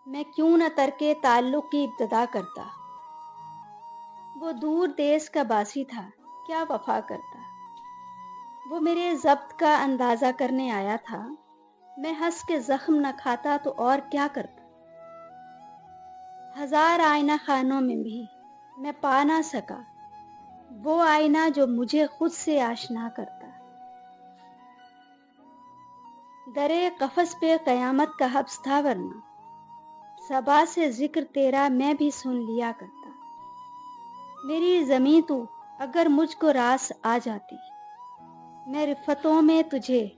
میں کیوں نہ ترک تعلق کی ابتدا کرتا۔ وہ دور دیس کا باسی تھا، کیا وفا کرتا۔ وہ میرے ضبط کا اندازہ کرنے آیا تھا، میں ہنس کے زخم نہ کھاتا تو اور کیا کرتا۔ ہزار آئینہ خانوں میں بھی میں پا نہ سکا وہ آئینہ جو مجھے خود سے آشنا کرتا۔ درے قفس پہ قیامت کا حبس تھا، ورنہ صبا سے ذکر تیرا میں بھی سن لیا کرتا۔ میری زمیں تو اگر مجھ کو راس آ جاتی، میں رفتوں میں تجھے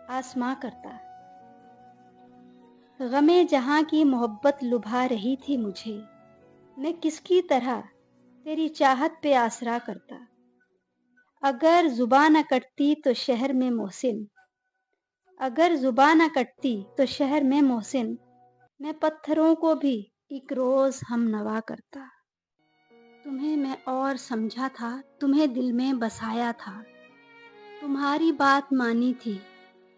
آسماں کرتا۔ غم جہاں کی محبت لبھا رہی تھی مجھے، میں کس کی طرح تیری چاہت پہ آسرا کرتا۔ اگر زباں نہ کٹتی تو شہر میں محسن، اگر زباں نہ کٹتی تو شہر میں محسن، میں پتھروں کو بھی ایک روز ہم نوا کرتا۔ تمہیں میں اور سمجھا تھا، تمہیں دل میں بسایا تھا، تمہاری بات مانی تھی،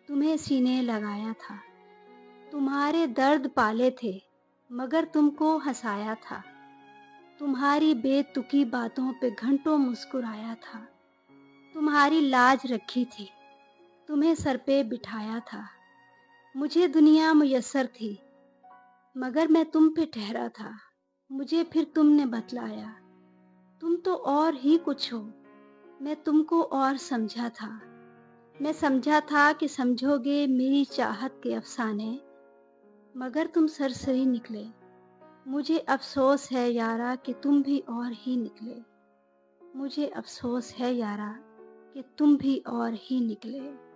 تمہیں سینے لگایا تھا، تمہارے درد پالے تھے مگر تم کو ہنسایا تھا، تمہاری بے تکی باتوں پہ گھنٹوں مسکرایا تھا، تمہاری لاج رکھی تھی، تمہیں سر پہ بٹھایا تھا۔ مجھے دنیا میسر تھی مگر میں تم پہ ٹھہرا تھا، مجھے پھر تم نے بتلایا تم تو اور ہی کچھ ہو، میں تم کو اور سمجھا تھا۔ میں سمجھا تھا کہ سمجھو گے میری چاہت کے افسانے، مگر تم سرسری نکلے۔ مجھے افسوس ہے یارا کہ تم بھی اور ہی نکلے، مجھے افسوس ہے یارا کہ تم بھی اور ہی نکلے۔